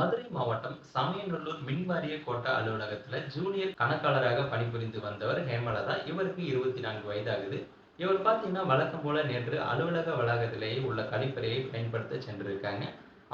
மதுரை மாவட்டம் சமயநல்லூர் மின்வாரிய கோட்ட அலுவலகத்துல ஜூனியர் கணக்காளராக பணிபுரிந்து வந்தவர் ஹேமலதா. இவருக்கு 24 வயதாகுது. இவர் பார்த்தீங்கன்னா வழக்கம் போல நேற்று அலுவலக வளாகத்திலேயே உள்ள கழிப்பறையை பயன்படுத்த சென்றிருக்காங்க.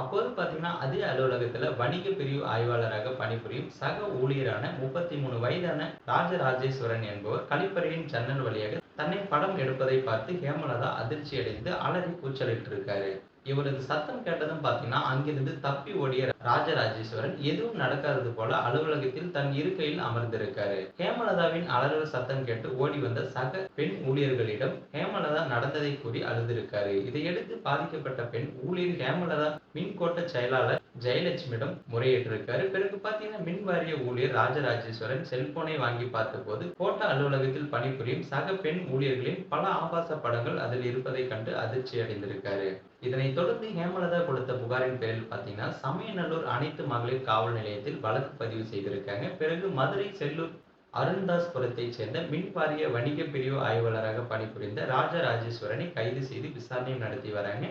அப்போது பார்த்தீங்கன்னா அதே அலுவலகத்துல வணிக பிரிவு ஆய்வாளராக பணிபுரியும் சக ஊழியரான 33 வயதான ராஜராஜேஸ்வரன் என்பவர் கழிப்பறையின் ஜன்னல் வழியாக தன்னை படம் எடுப்பதை பார்த்து ஹேமலதா அதிர்ச்சியடைந்து அலறி கூச்சலிட்டிருக்காரு. இவரது சத்தம் கேட்டதும் பார்த்தீங்கன்னா, அங்கிருந்து தப்பி ஓடிய ராஜராஜேஸ்வரன் எதுவும் நடக்காதது போல அலுவலகத்தில் தன் இருக்கையில் அமர்ந்திருக்காரு. ஹேமலதாவின் அலறல் சத்தம் கேட்டு ஓடி வந்த சக பெண் ஊழியர்களிடம் ஹேமலதா நடந்ததை கூறி அழுதிருக்காரு. இதையடுத்து பாதிக்கப்பட்ட பெண் ஊழியர் ஹேமலதா மின்கோட்ட செயலாளர் ஜெயலட்சுமியிடம் முறையிட்டிருக்காரு. பிறகு பார்த்தீங்கன்னா மின் வாரிய ஊழியர் ராஜராஜேஸ்வரன் செல்போனை வாங்கி பார்த்தபோது கோட்ட அலுவலகத்தில் பணிபுரியும் சக பெண் ஊழியர்களின் பல ஆபாச படங்கள் அதில் இருப்பதை கண்டு அதிர்ச்சி அடைந்திருக்காரு. இதனைத் தொடர்ந்து ஹேமலதா கொடுத்த புகாரின் பேரில் பார்த்தீங்கன்னா சமயநல்லூர் அனைத்து மகளிர் காவல் நிலையத்தில் வழக்கு பதிவு செய்திருக்காங்க. பிறகு மதுரை செல்லூர் அருண்தாஸ்புரத்தைச் சேர்ந்த மின் வாரிய வணிக பிரிவு ஆய்வாளராக பணிபுரிந்த ராஜராஜேஸ்வரனை கைது செய்து விசாரணை நடத்தி வராங்க.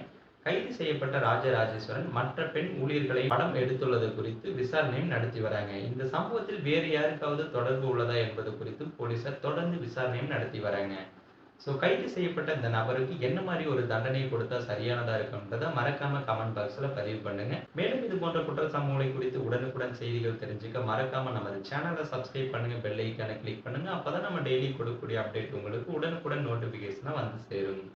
கைது செய்யப்பட்ட ராஜராஜேஸ்வரன் மற்ற பெண் ஊழியர்களை படம் எடுத்துள்ளது குறித்து விசாரணையும் நடத்தி வராங்க. இந்த சம்பவத்தில் வேறு யாருக்காவது தொடர்பு உள்ளதா என்பது குறித்து போலீசார் தொடர்ந்து விசாரணையும் நடத்தி வராங்க. கைது செய்யப்பட்ட இந்த நபருக்கு என்ன மாதிரி ஒரு தண்டனை கொடுத்தா சரியானதா இருக்கும்ன்றத மறக்காம கமெண்ட் பாக்ஸ்ல பதிவு பண்ணுங்க. மேலும் இது போன்ற குற்ற சம்பவங்களை குறித்து உடனுக்குடன் செய்திகள் தெரிஞ்சுக்க மறக்காம நமது சேனலை சப்ஸ்கிரைப் பண்ணுங்க, பெல் ஐக்கானை கிளிக் பண்ணுங்க. அப்பதான் நம்ம டெய்லி கொடுக்கக்கூடிய அப்டேட் உங்களுக்கு உடனுக்குடன் நோட்டிபிகேஷனா வந்து சேரும்.